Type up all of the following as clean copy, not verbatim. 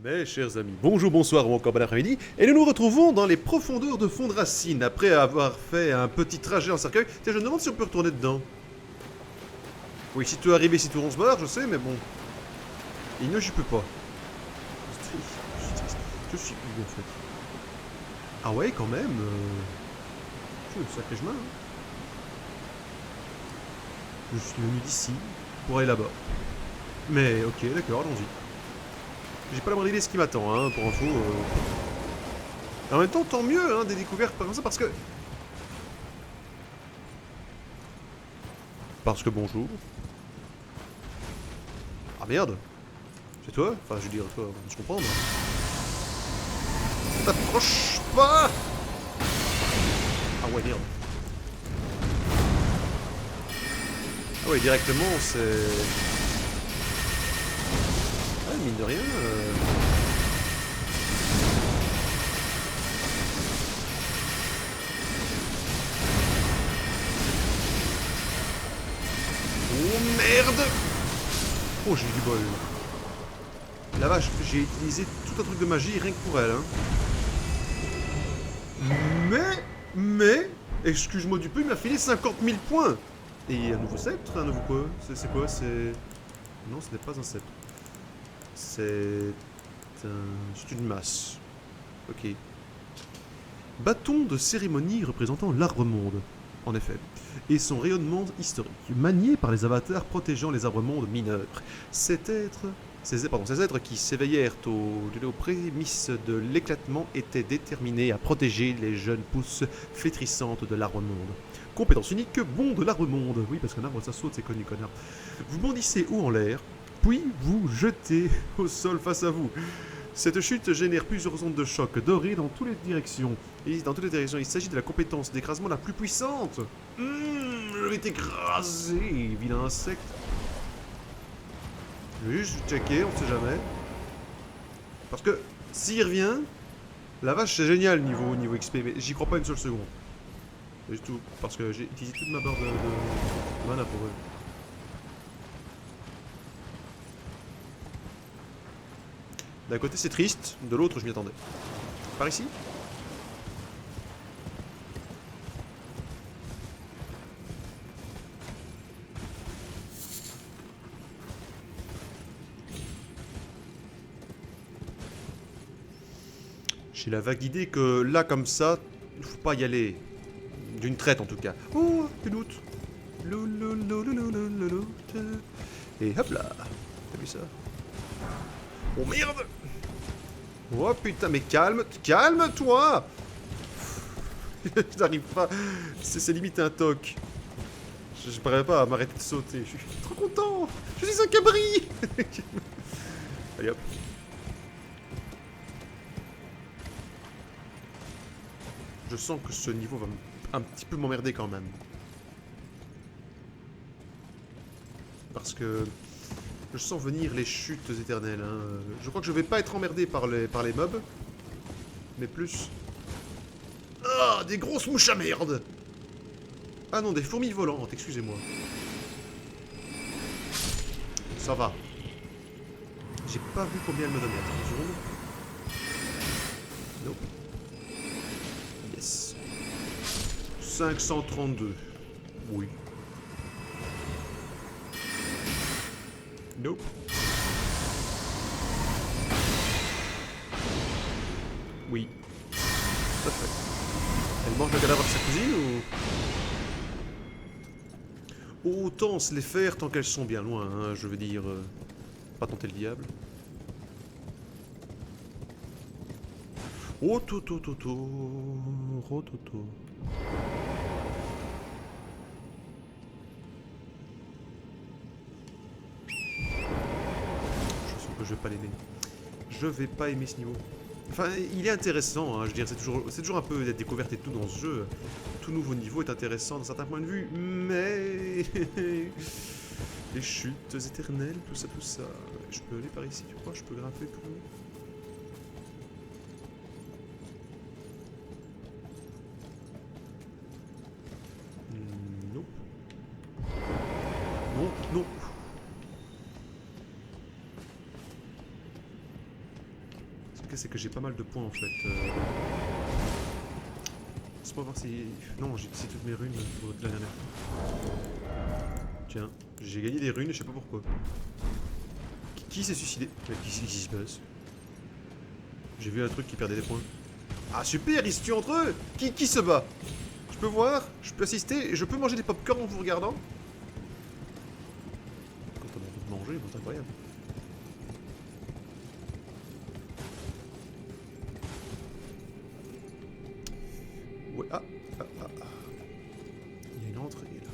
Mes chers amis, bonjour, bonsoir ou encore bon après-midi, et nous nous retrouvons dans les profondeurs de Fondracine après avoir fait un petit trajet en cercueil. Tiens, je me demande si on peut retourner dedans. Oui, si tu es arrivé, si tout on se barre, je sais, mais bon. Il ne, j'y peux pas. Je suis où en fait? Ah ouais, quand même. C'est un sacré chemin. Hein. Je suis venu d'ici pour aller là-bas. Mais ok, d'accord, allons-y. J'ai pas la moindre idée de ce qui m'attend, hein, pour info. En même temps, tant mieux, hein, des découvertes comme ça, parce que... Parce que bonjour. Ah merde. C'est toi? Enfin, je veux dire, toi, on se comprend. T'approches pas. Ah ouais, merde. Ah ouais, directement, c'est... Ah, mine de rien... Oh merde. Oh, j'ai eu du bol. La vache, j'ai utilisé tout un truc de magie rien que pour elle. Hein. Mais... Excuse-moi du peu, il m'a filé 50 000 points. Et un nouveau sceptre? Un nouveau quoi? C'est quoi? C'est... Non, ce n'est pas un sceptre. C'est une masse. Ok. Bâton de cérémonie représentant l'arbre-monde. En effet. Et son rayonnement historique, manié par les avatars protégeant les arbres-mondes mineurs. Ces êtres qui s'éveillèrent aux prémices de l'éclatement étaient déterminés à protéger les jeunes pousses flétrissantes de l'arbre-monde. Compétence unique, bond de l'arbre-monde. Oui, parce qu'un arbre ça saute, c'est connu, connard. Vous bondissez haut en l'air, puis vous jetez au sol face à vous. Cette chute génère plusieurs ondes de choc dorées dans toutes les directions. Et dans toutes les directions, il s'agit de la compétence d'écrasement la plus puissante. Je vais t'écraser, vilain insecte. Je vais juste checker, on sait jamais. Parce que s'il revient, la vache c'est génial niveau XP, mais j'y crois pas une seule seconde. C'est tout, parce que j'ai utilisé toute ma barre de mana pour eux. D'un côté c'est triste, de l'autre je m'y attendais. Par ici? J'ai la vague idée que là comme ça, il faut pas y aller. D'une traite en tout cas. Oh, une loot. Et hop là. T'as vu ça? Oh merde. Oh putain, mais calme-toi. J'arrive pas. C'est limite un toc. Je pourrais pas m'arrêter de sauter. Je suis trop content. Je suis un cabri. Allez hop. Je sens que ce niveau va un petit peu m'emmerder quand même. Parce que je sens venir les chutes éternelles. Hein. Je crois que je vais pas être emmerdé par les mobs. Mais plus... Ah, des grosses mouches à merde. Ah non, des fourmis volantes, excusez-moi. Ça va. J'ai pas vu combien elles me donnaient. Attends une seconde. Nope. Yes. 532. Oui. Nope. Oui. Tout à fait. Elle mange le cadavre de sa cousine ou... Autant se les faire tant qu'elles sont bien loin, hein, je veux dire... pas tenter le diable. Oh toto toto. Oh toto. Je sens que je vais pas l'aimer. Je vais pas aimer ce niveau. Enfin, il est intéressant, hein, je veux dire, c'est toujours un peu la découverte et tout dans ce jeu. Tout nouveau niveau est intéressant d'un certain point de vue, mais... les chutes éternelles, tout ça, tout ça... Je peux aller par ici, tu crois? Je peux grimper plus haut? Non. Non, non. c'est que j'ai pas mal de points en fait. Laisse-moi voir si... Non, j'ai utilisé toutes mes runes pour la dernière fois. Tiens, j'ai gagné des runes et je sais pas pourquoi. Qui s'est suicidé? Qu'est-ce qui se passe? J'ai vu un truc qui perdait des points. Ah super, ils se tuent entre eux. Qui se bat? Je peux voir, je peux assister, et je peux manger des pop-corn en vous regardant. Quand on a envie de manger, c'est incroyable. Ouais, ah. Il y a une entrée là.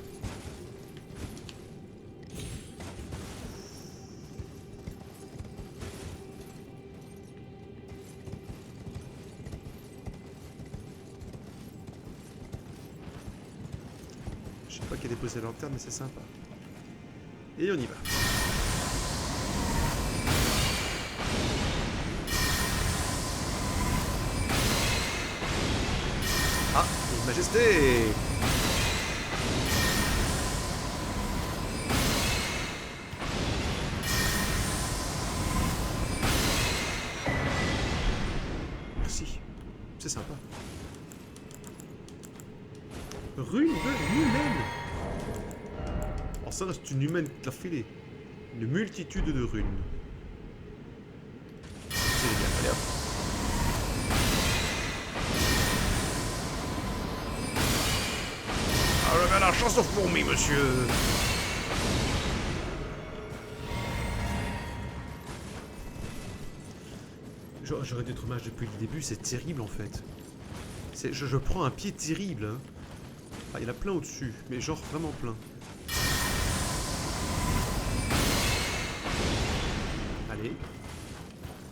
Je sais pas qui a déposé la lanterne, mais c'est sympa. Et on y va. Ah, une majesté! Merci, c'est sympa. Rune de humaine! Oh, ça reste une humaine qui l'a filé. Une multitude de runes. C'est génial, allez hop. Ah, je vais la chasse aux fourmis, monsieur! J'aurais dû être mage depuis le début, c'est terrible en fait. Je prends un pied terrible. Hein. Ah, il y en a plein au-dessus, mais genre vraiment plein. Allez,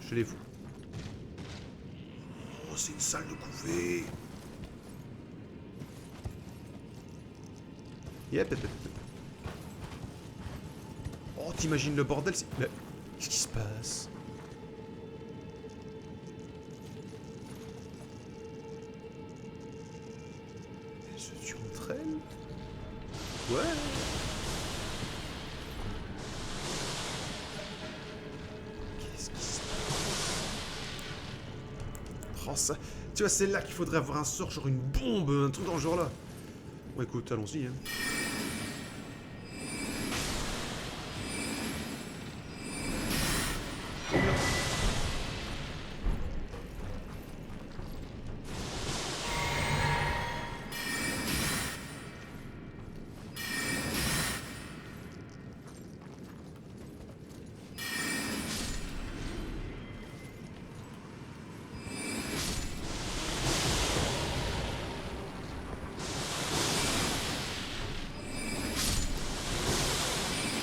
je les vous. Oh, c'est une salle de couvée. Yep, yep, yep. Oh, t'imagines le bordel, c'est... Mais qu'est-ce qui se passe? Elles se tuent entre elles? Ouais. Qu'est-ce qui se passe? Oh, ça... Tu vois, c'est là qu'il faudrait avoir un sort, genre une bombe, un truc dans le genre là. Bon, écoute, allons-y, hein.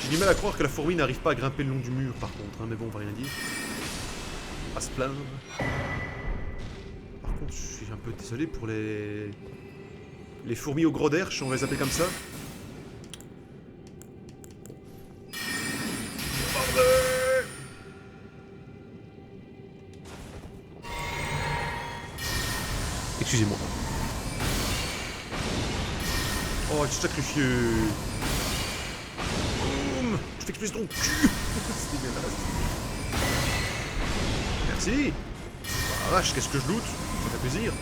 J'ai du mal à croire que la fourmi n'arrive pas à grimper le long du mur par contre, hein, mais bon, on va rien dire. À se plaindre. Par contre, je suis un peu désolé pour les fourmis au gros derche, on va les appeler comme ça. Excusez-moi. Oh, il s'est sacrifié. Boum, je t'explose ton cul. C'est dégueulasse. Merci. Oh la vache, qu'est-ce que je loot? Ça fait plaisir.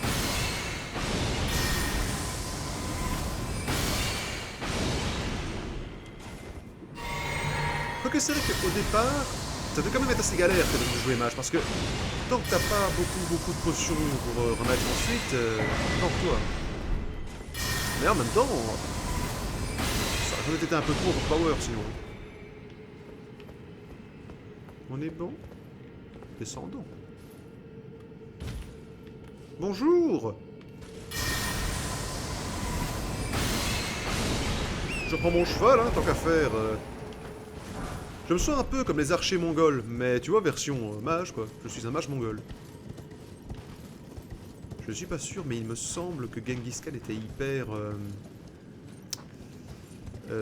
Quoique c'est vrai qu'au départ, ça peut quand même être assez galère de jouer mage, parce que tant que t'as pas beaucoup de potions pour remettre ensuite, non, toi. Mais en même temps, ça aurait été un peu trop pour power sinon. On est bon? Descendons. Bonjour! Je prends mon cheval, hein, tant qu'à faire. Je me sens un peu comme les archers mongols, mais tu vois, version mage, quoi. Je suis un mage mongol. Je suis pas sûr, mais il me semble que Genghis Khan était hyper... je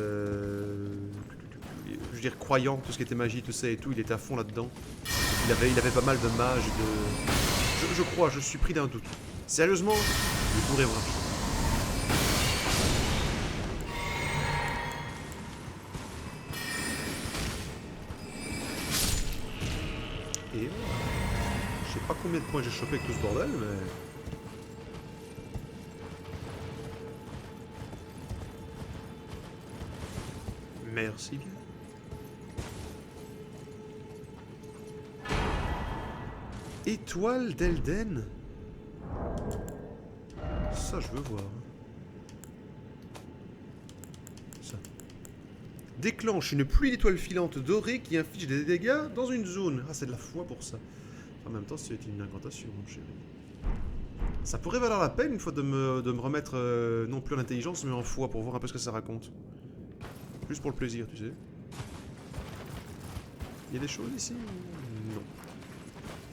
veux dire, croyant, tout ce qui était magie, tout ça et tout, il était à fond là-dedans. Il avait pas mal de mages, de... Je crois, je suis pris d'un doute. Sérieusement, il pourrait voir. Et j'ai pas combien de points j'ai chopé avec tout ce bordel, mais... Merci bien. Étoile d'Elden. Ça, je veux voir. Ça. Déclenche une pluie d'étoiles filantes dorées qui inflige des dégâts dans une zone. Ah, c'est de la foi pour ça. En même temps, c'est une incantation, mon chéri. Ça pourrait valoir la peine une fois de me remettre non plus en intelligence, mais en foi pour voir un peu ce que ça raconte. Juste pour le plaisir, tu sais. Il y a des choses ici? Non.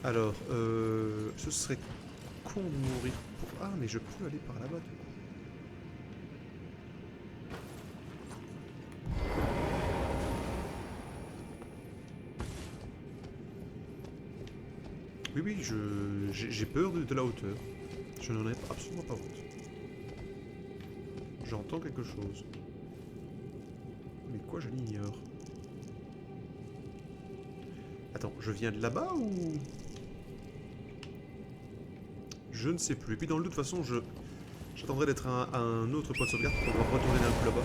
Alors, ce serait con de mourir pour... Ah, mais je peux aller par là-bas. Oui, oui, j'ai peur de la hauteur. Je n'en ai absolument pas honte. J'entends quelque chose. Mais quoi, je l'ignore. Attends, je viens de là-bas ou... Je ne sais plus. Et puis dans le doute, de toute façon, j'attendrai d'être à un autre point de sauvegarde pour pouvoir retourner d'un coup là-bas.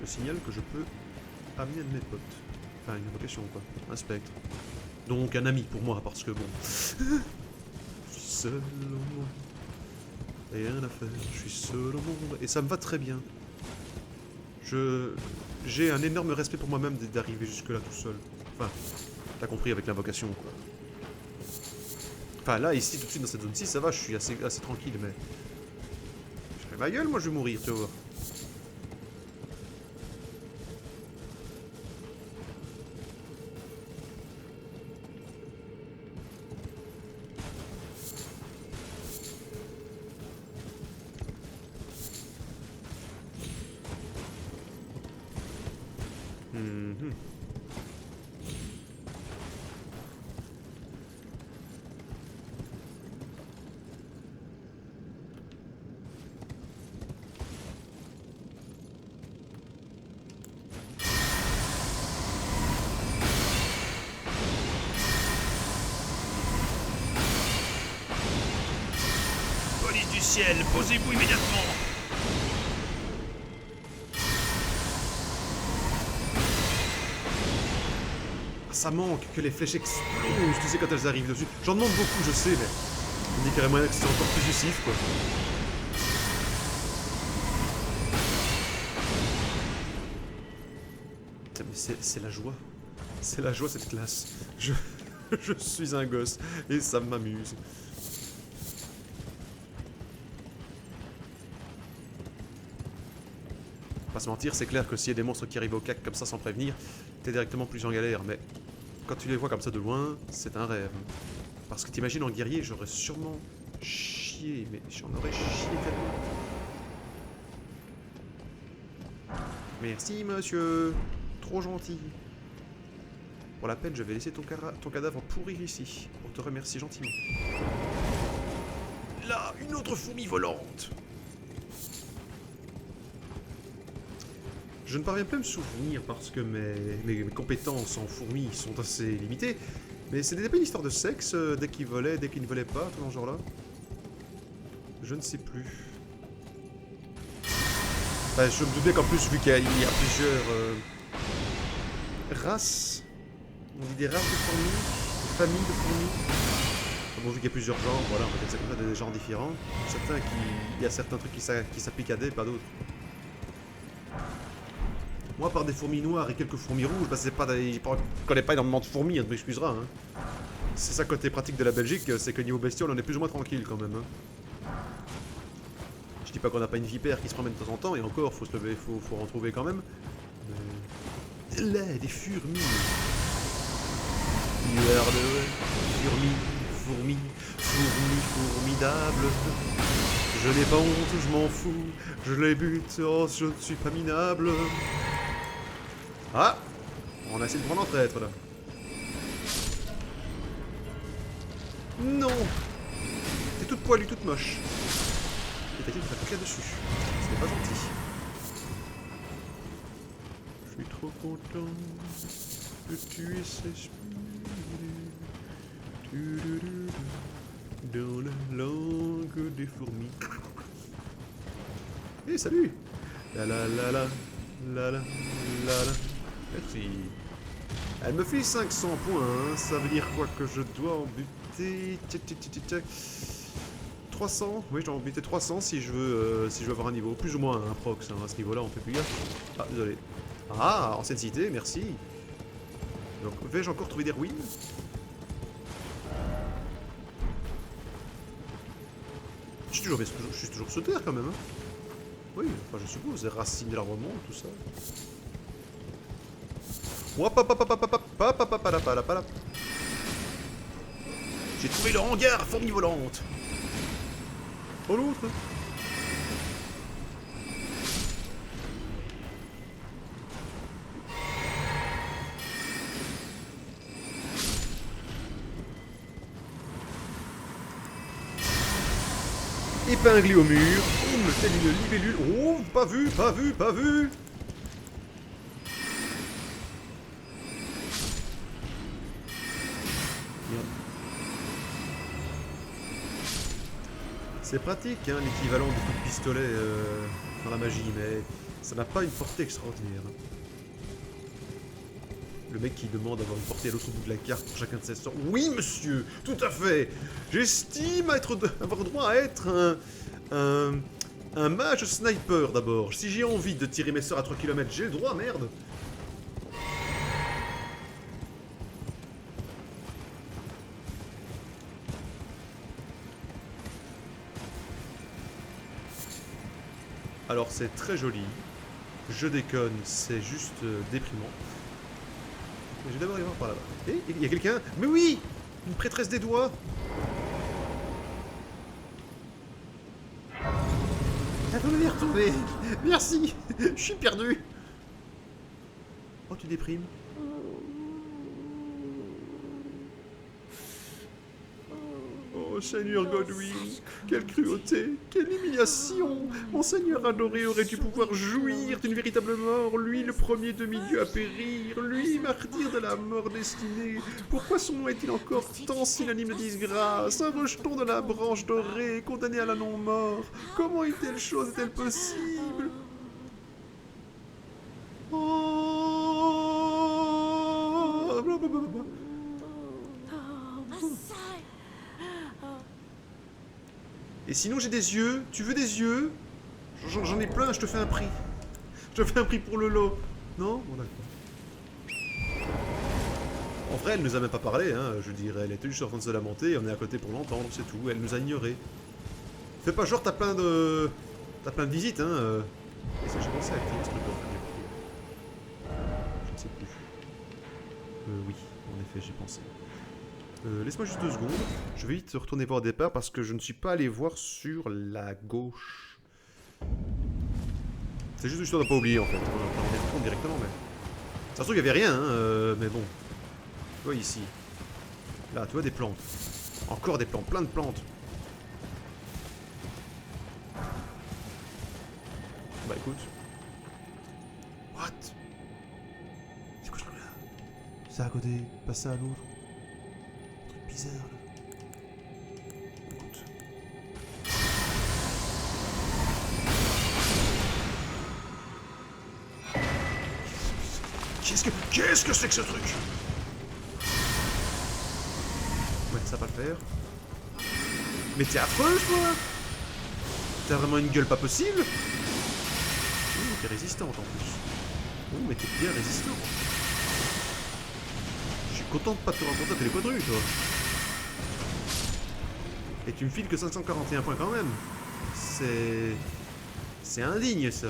Le signal que je peux amener un de mes potes. Enfin, une invocation, quoi. Un spectre. Donc un ami pour moi, parce que bon... je suis seul au monde. Rien à faire, je suis seul au monde. Et ça me va très bien. J'ai un énorme respect pour moi-même d'arriver jusque-là tout seul. Enfin, t'as compris avec l'invocation, quoi. Enfin, là, ici, tout de suite, dans cette zone-ci, ça va, je suis assez tranquille, mais... Je fais ma gueule, moi, je vais mourir, tu vas voir. Police du ciel, posez-vous immédiatement. Ça manque que les flèches explosent, tu sais, quand elles arrivent dessus. J'en demande beaucoup, je sais, mais... On dit carrément que c'est encore plus usif, quoi. Mais c'est la joie. C'est la joie, cette classe. Je suis un gosse, et ça m'amuse. Pas se mentir, c'est clair que s'il y a des monstres qui arrivent au cac comme ça sans prévenir, t'es directement plus en galère, mais... Quand tu les vois comme ça de loin, c'est un rêve. Parce que t'imagines en guerrier, j'aurais sûrement chié, mais j'en aurais chié tellement. Merci monsieur, trop gentil. Pour la peine, je vais laisser ton cadavre pourrir ici, pour te remercier gentiment. Là, une autre fourmi volante. Je ne parviens plus à me souvenir parce que mes compétences en fourmis sont assez limitées. Mais ce n'était pas une histoire de sexe, dès qu'ils volaient, dès qu'ils ne volaient pas, tout dans ce genre-là. Je ne sais plus. Enfin, je me doute bien qu'en plus, vu qu'il y a plusieurs races, on dit des races de fourmis, des familles de fourmis. Bon, vu qu'il y a plusieurs genres, voilà, on va dire ça comme ça, des genres différents. Il y a certains trucs qui s'appliquent à des, pas d'autres. Moi, par des fourmis noires et quelques fourmis rouges, bah, c'est pas je connais pas énormément de fourmis, hein, tu m'excuseras. Hein. C'est ça côté pratique de la Belgique, c'est que niveau bestiole, on est plus ou moins tranquille quand même. Hein. Je dis pas qu'on n'a pas une vipère qui se promène de temps en temps, et encore, faut se lever, faut en trouver quand même. Mais... Là, des fourmis. Fourmis formidables. Je n'ai pas honte, je m'en fous. Je les bute, oh, je ne suis pas minable. Ah, on a essayé de prendre en traître là. Non. T'es toute poilue, toute moche. Et t'as dit de faire caca dessus. Ce n'est pas gentil. Je suis trop content de tuer ces spirits dans la langue des fourmis. Eh, salut! La la la la la la la la. Merci. Elle me fait 500 points, hein. Ça veut dire quoi que je dois en buter? Tchac, tchac, tchac, tchac. 300, oui, j'en buter 300 si je veux avoir un niveau. Plus ou moins un prox, hein. À ce niveau-là, on fait plus gaffe. Ah, désolé. Ah, ancienne cité, merci. Donc, vais-je encore trouver des ruines? Je suis toujours sur terre quand même, hein. Oui, enfin je suppose, les racines de la remonte, tout ça. J'ai trouvé le hangar à fourmi volante. Oh l'autre. Épinglé au mur, boum, telle une libellule. Oh, pas vu, pas vu, pas vu. C'est pratique, hein, l'équivalent du coup de pistolet dans la magie, mais ça n'a pas une portée extraordinaire. Le mec qui demande d'avoir une portée à l'autre bout de la carte pour chacun de ses sorts. Oui, monsieur, tout à fait. J'estime avoir droit à être un mage sniper d'abord. Si j'ai envie de tirer mes sorts à 3 km, j'ai le droit, merde. Alors c'est très joli. Je déconne, c'est juste déprimant. Je vais d'abord y voir par là-bas. Et il y a quelqu'un. Mais oui, une prêtresse des doigts. Attendez, m'y retrouver. Merci. Je suis perdu. Oh, tu déprimes. Oh, Seigneur Godwin, quelle cruauté, quelle humiliation. Mon Seigneur adoré aurait dû pouvoir jouir d'une véritable mort, lui le premier demi-dieu à périr, lui martyr de la mort destinée. Pourquoi son nom est-il encore tant synonyme de disgrâce? Un rejeton de la branche dorée, condamné à la non-mort. Comment une telle chose est-elle possible? Oh, blablabla. Et sinon j'ai des yeux, tu veux des yeux? J'en ai plein, je te fais un prix. Je te fais un prix pour le lot. Non? Bon d'accord. En vrai elle nous a même pas parlé, hein, je dirais, elle était juste en train de se lamenter, on est à côté pour l'entendre, c'est tout, elle nous a ignorés. Fais pas genre t'as plein de visites, hein. Est-ce que j'ai pensé à activer ce truc là? Je ne sais plus. Oui, en effet j'ai pensé. Laisse-moi juste 2 secondes. Je vais vite retourner voir au départ parce que je ne suis pas allé voir sur la gauche. C'est juste histoire de pas oublier en fait. On y retourne directement, mais. Ça se trouve, il n'y avait rien, hein, mais bon. Tu vois ici. Là, tu vois des plantes. Encore des plantes, plein de plantes. Bah écoute. What? C'est quoi ce truc là? Ça à côté, pas ça à l'autre. Bizarre là. Écoute. Qu'est-ce que c'est que ce truc? Ouais, ça va pas le faire. Mais t'es affreuse, toi. T'as vraiment une gueule pas possible. T'es résistante en plus. Oh, mais t'es bien résistant. Je suis content de pas te rencontrer à Téléquadru, toi. Et tu me files que 541 points quand même. C'est indigne, ça.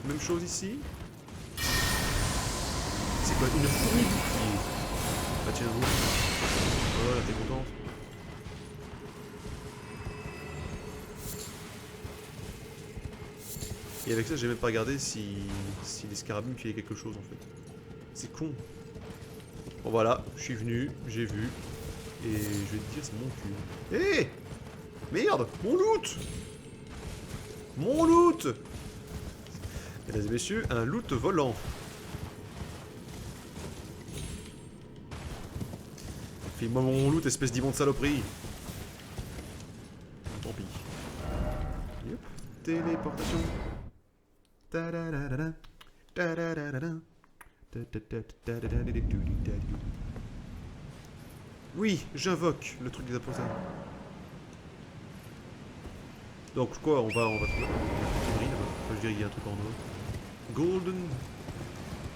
Même chose ici. C'est quoi? Une fourmi bouclier. Bah tiens, vous. Voilà, t'es contente. Et avec ça, j'ai même pas regardé si les scarabées me filaient quelque chose en fait. C'est con. Bon voilà, je suis venu, j'ai vu. Et je vais te dire, c'est mon cul. Hé! Merde! Mon loot! Mon loot! Mesdames et messieurs, un loot volant. File-moi mon loot, espèce d'immonde saloperie. Tant pis. Yep. Téléportation. Ta-da-da-da-da. Ta-da-da-da-da. Ta-ta-ta-ta-da-da-da-da-da-da-da. Oui, j'invoque le truc des apostles. Donc quoi, on va trouver un truc gris là-bas. Enfin, je dirais qu'il y a un truc en noir. Golden.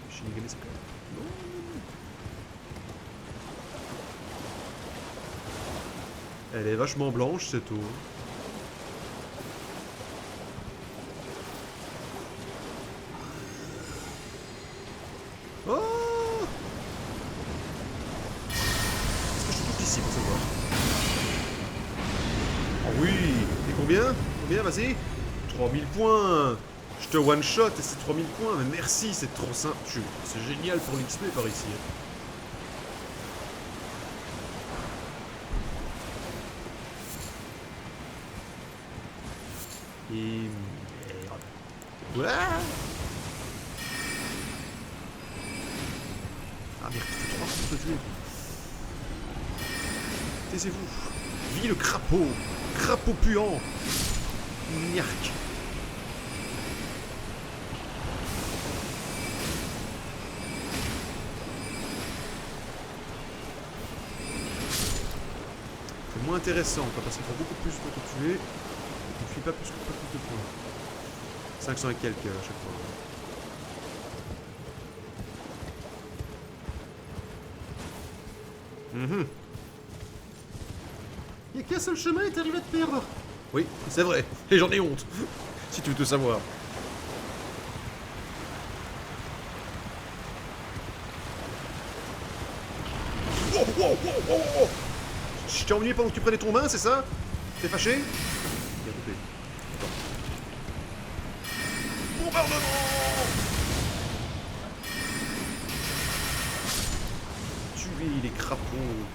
Shinigami Sky. Non. Elle est vachement blanche cette eau. Oh! Est-ce que je suis tout ici pour savoir? Oh oui! Et combien? Combien, vas-y? 3000 points! Je te one shot et c'est 3000 points, mais merci, c'est trop simple. C'est génial pour l'XP par ici. Et merde. Voilà. Ah merde, ça fait 3 fois de te tuer. Taisez-vous. Vie le crapaud. Crapaud puant. Niark. C'est moins intéressant, quoi, parce qu'il faut beaucoup plus pour te tuer. Il ne fuit pas plus de points. 500 et quelques à chaque fois. Il n'y a qu'un seul chemin et t'arrives à te perdre. Oui, c'est vrai. Et j'en ai honte. Si tu veux te savoir. Oh, oh, oh, oh, oh. Je t'ai ennuyé pendant que tu prenais ton bain, c'est ça? T'es fâché? Bien coupé. Bombardement! Tuer les crapauds.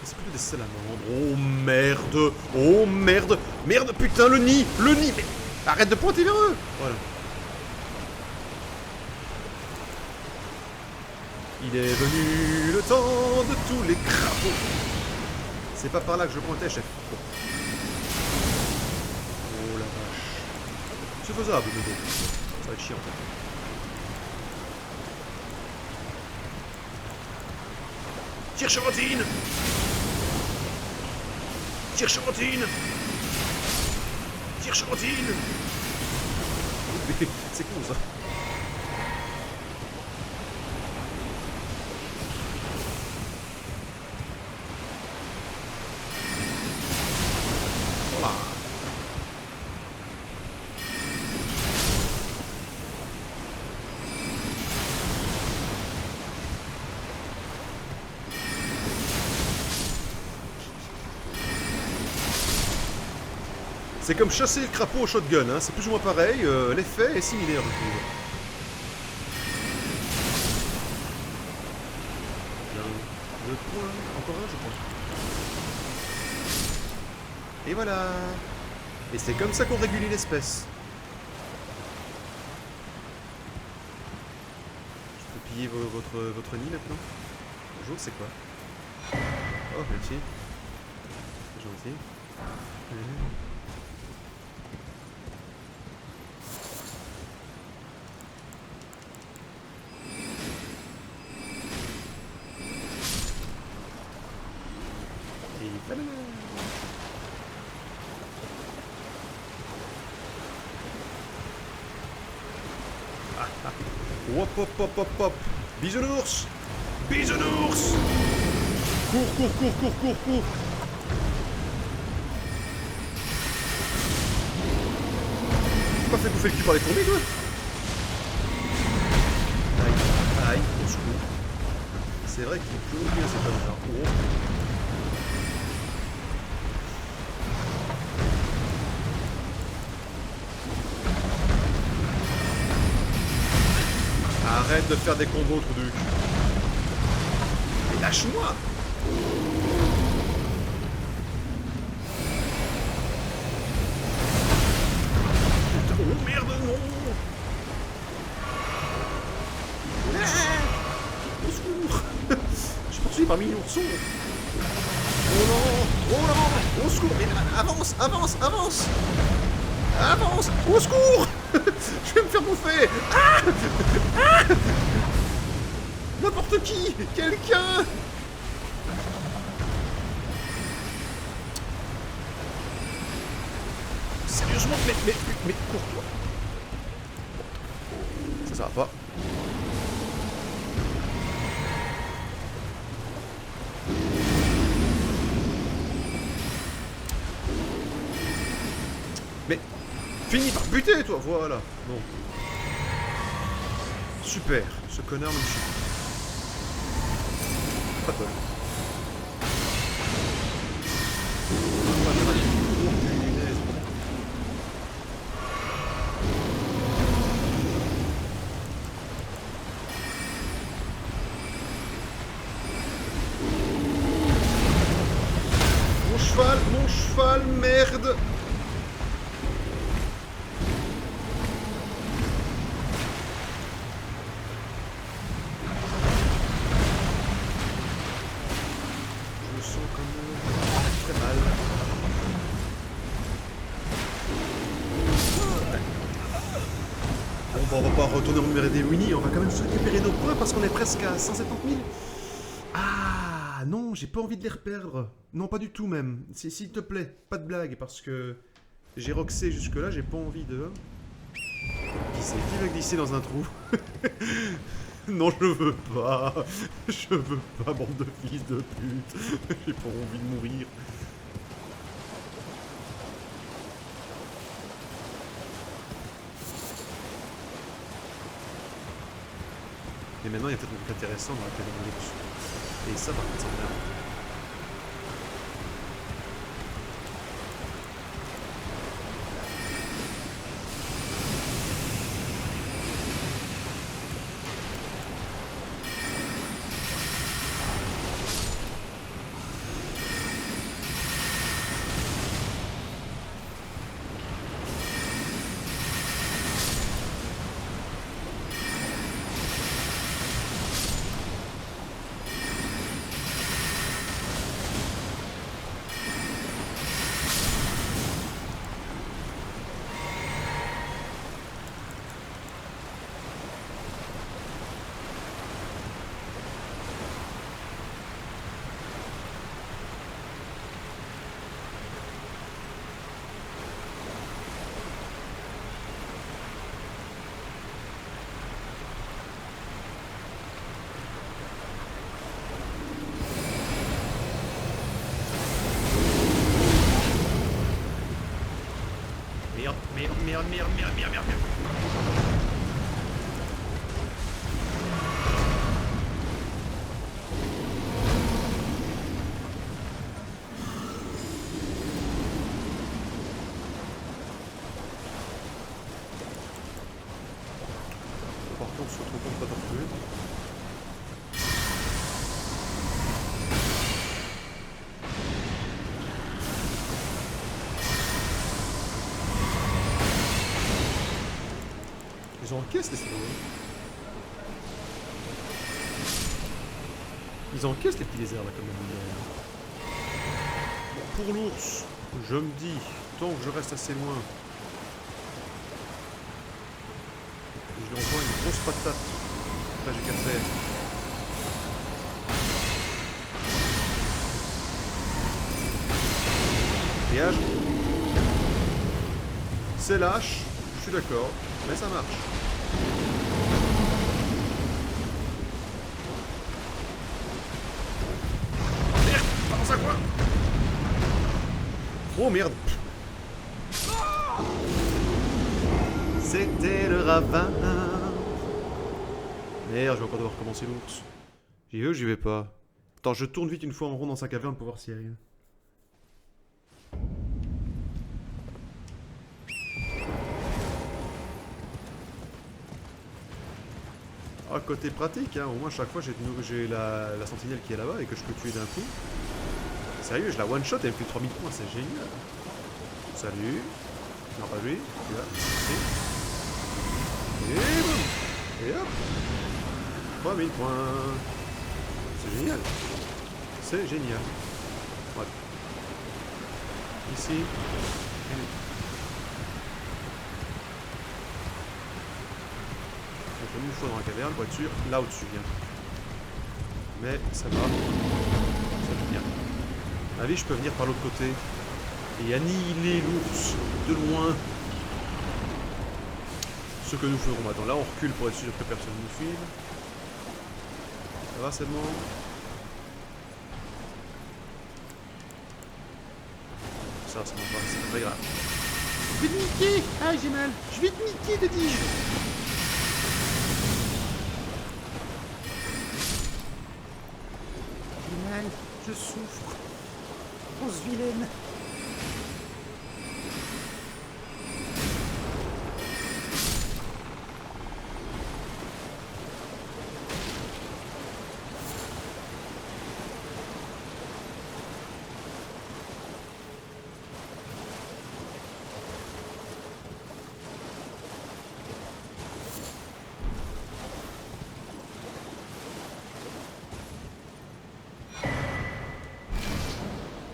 C'est plutôt des salamandres. Oh merde! Oh merde! Merde, putain, le nid! Le nid! Mais arrête de pointer vers eux! Voilà. Il est venu le temps de tous les crapauds. C'est pas par là que je pointais, chef. Bon. Oh la vache. C'est faisable, mais bon. Ça va être chiant, en fait. Tire Charentine! Tire Charentine! Tire Charentine! C'est con, ça. Voilà. C'est comme chasser le crapaud au shotgun, hein. C'est plus ou moins pareil, l'effet est similaire, je trouve. Plein de points, encore un, je crois. Et voilà. Et c'est comme ça qu'on régule l'espèce. Je peux piller votre nid maintenant? Bonjour, c'est quoi? Oh, merci. C'est gentil. Et voilà. Hop hop hop hop hop. Bisounours. Bisounours. Cours, cours, cours, cours, cours, cours. T'as pas fait bouffer le cul par les fourmis, toi? Aïe, aïe, au secours. C'est vrai qu'il est plus bien cet homme-là. Oh. Arrête de faire des combos, Truduc. Mais lâche-moi. son. Oh non, oh non, au secours, mais avance, avance, avance. Avance, au secours. Je vais me faire bouffer. Ah, ah. N'importe qui, quelqu'un. Sérieusement, mais cours-toi. Ça va pas. Mais finis par buter, toi. Voilà. Bon. Super. Ce connard me suffit. Pas de bol. Mon cheval, merde. Je me sens comme très mal. Bon, bah, on va pas retourner récupérer des Winnie, on va quand même se récupérer nos points parce qu'on est presque à 170 000. Ah non, j'ai pas envie de les reperdre. Non, pas du tout même. S'il te plaît, pas de blague, parce que j'ai roxé jusque-là, j'ai pas envie de... Qui va glisser dans un trou? Non, je veux pas. Je veux pas, bande de fils de pute. J'ai pas envie de mourir. Et maintenant, il y a peut-être un truc intéressant dans la catégorie dessus. Et ça, par contre, ça m'énerve. Merde. Par contre, sur ton compte pas tortueux. Ils encaissent les salauds. Ils encaissent les petits lézards là quand même. Bon, pour l'ours, je me dis, tant que je reste assez loin, je lui envoie une grosse patate. Là j'ai qu'à faire. Péage. C'est lâche, je suis d'accord, mais ça marche. Merde, balance à quoi? Oh merde. C'était le ravin. Merde, je vais encore devoir recommencer l'ours. J'y vais ou j'y vais pas? Attends, je tourne vite une fois en rond dans sa caverne pour voir s'il y a rien. Ah, côté pratique, hein, au moins chaque fois j'ai la sentinelle qui est là-bas et que je peux tuer d'un coup. Sérieux, je la one shot et elle me fait 3000 points, c'est génial. Salut. Non, pas lui. Là. Et boum. Et hop. 3000 points. C'est génial. C'est génial. Ouais. Ici. Comme une fois dans la caverne, pour être sûr, là au-dessus. Bien. Mais ça va. Ça va bien. À vie, je peux venir par l'autre côté et annihiler l'ours de loin. Ce que nous ferons. Attends, là on recule pour être sûr que personne ne nous suive. Ça va, c'est bon. Ça, c'est bon, c'est pas grave. Je vais te niquer. Ah, j'ai mal. Je vais te niquer, te dis-je. J'ai mal. Je souffre. Grosse vilaine.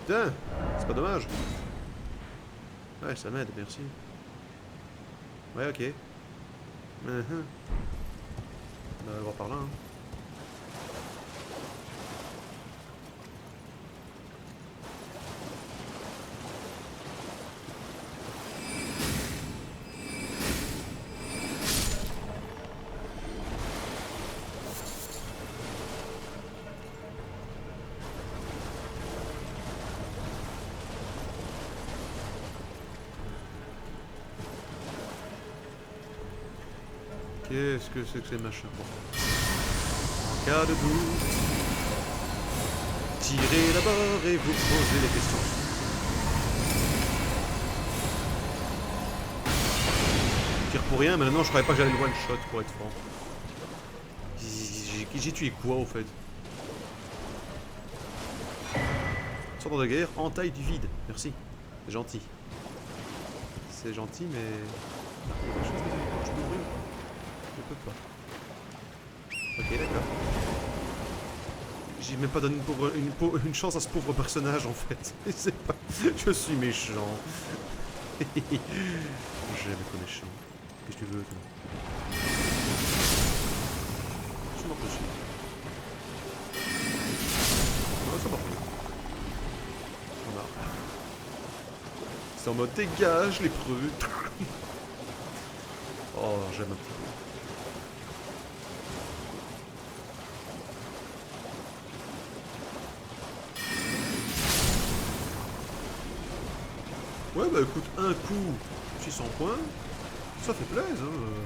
Putain, c'est pas dommage. Ouais, ça m'aide, merci. Ouais, ok. On va voir par là. Hein. Qu'est-ce que c'est que ces machins? En cas de doute, tirez d'abord et vous posez les questions. Je tire pour rien, mais maintenant je croyais pas que j'allais le one-shot pour être franc. J'ai tué quoi au fait? Sort de guerre, entaille du vide. Merci. C'est gentil. C'est gentil, mais... Il y a des choses que je peux ouvrir. Je peux pas. Ok, d'accord. J'ai même pas donné une chance à ce pauvre personnage en fait. C'est pas... Je suis méchant. J'aime être méchant. Qu'est-ce que tu veux toi? Je suis mort dessus. Non, c'est mort. Voilà. C'est en mode dégage les preux. Oh, j'aime un petit peu. Ouais, bah écoute, un coup, 600 points, ça fait plaisir. Hein.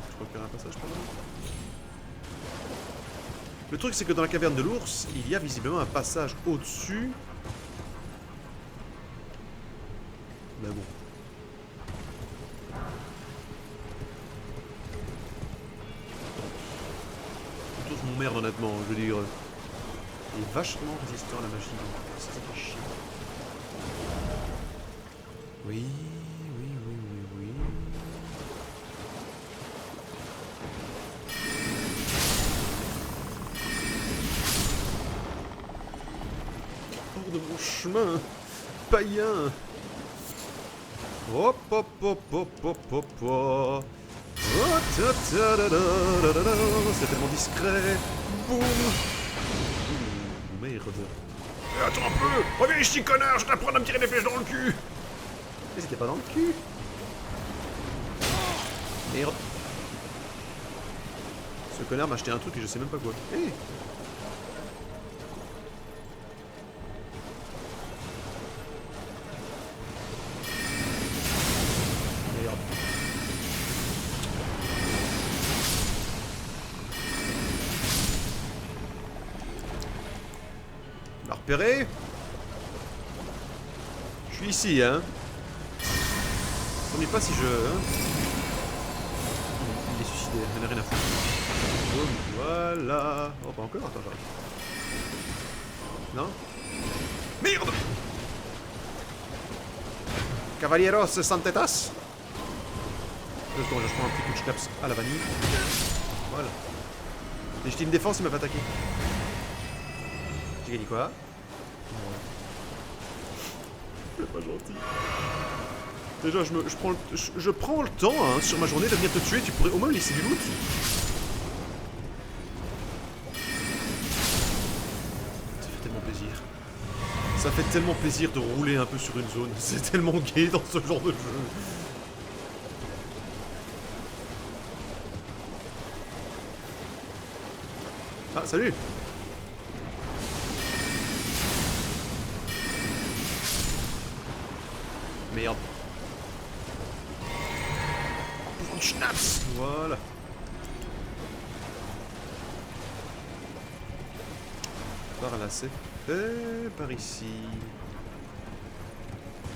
Je crois qu'il y a un passage par là. Le truc, c'est que dans la caverne de l'ours, il y a visiblement un passage au-dessus. Mais bon. Mon merde honnêtement, je veux dire. Il est vachement résistant à la magie. C'est ça qui est chiant. Oui. Hors de mon chemin, païen. Hop hop hop hop hop hop hop. C'est tellement discret. Boum. Merde. Attends un peu. Reviens ici, connard. Je t'apprends à me tirer des flèches dans le cul. Mais c'était pas dans le cul. Merde. Ce connard m'a acheté un truc et je sais même pas quoi. Hey. Repéré. Je suis ici, hein. On n'est pas si je... Hein. Il est suicidé, il n'a rien à foutre. Boum, voilà. Oh, pas encore, attends, j'arrive. Non. Merde. Cavalieros Santetas. 2 secondes, je prends un petit coup de schnapps à la vanille. Voilà. Légitime défense, il m'a pas attaqué. J'ai gagné quoi? C'est pas gentil. Déjà, je prends le temps hein, sur ma journée de venir te tuer, tu pourrais au moins me laisser du loot. Ça fait tellement plaisir. Ça fait tellement plaisir de rouler un peu sur une zone. C'est tellement gai dans ce genre de jeu. Ah, salut! Merde. Schnaps! Voilà. Par là, c'est fait. Par ici.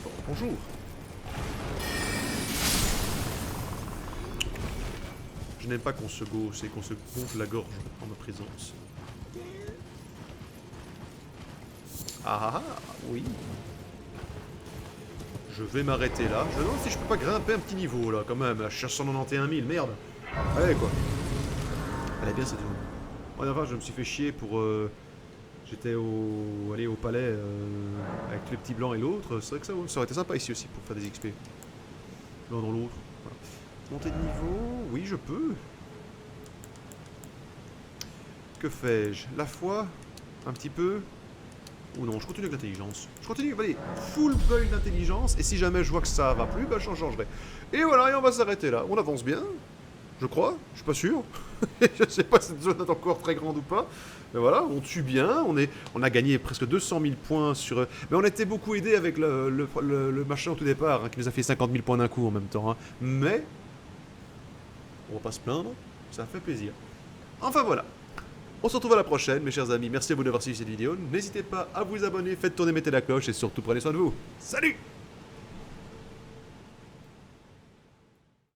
Bon, bonjour. Je n'aime pas qu'on se gauche et qu'on se gonfle la gorge en ma présence. Ah ah, oui. Je vais m'arrêter là. Je me demande si je peux pas grimper un petit niveau là, quand même. Je cherche 191 000, merde. Allez quoi. Elle est bien cette zone. Ouais, enfin, je me suis fait chier pour. J'étais au palais avec le petit blanc et l'autre. C'est vrai que ça aurait été sympa ici aussi pour faire des XP. L'un dans l'autre. Voilà. Monter de niveau, oui je peux. Que fais-je? La foi? Un petit peu? Ou non, je continue avec l'intelligence. Je continue, allez, full build d'intelligence, et si jamais je vois que ça va plus, bah j'en changerai. Et voilà, et on va s'arrêter là. On avance bien, je crois, je suis pas sûr. Je sais pas si cette zone est encore très grande ou pas. Mais voilà, on tue bien, on a gagné presque 200 000 points sur... Mais on était beaucoup aidé avec le machin au tout départ, hein, qui nous a fait 50 000 points d'un coup en même temps. Hein. Mais, on va pas se plaindre, ça fait plaisir. Enfin voilà. On se retrouve à la prochaine, mes chers amis. Merci à vous d'avoir suivi cette vidéo. N'hésitez pas à vous abonner, faites tourner, mettez la cloche et surtout prenez soin de vous. Salut!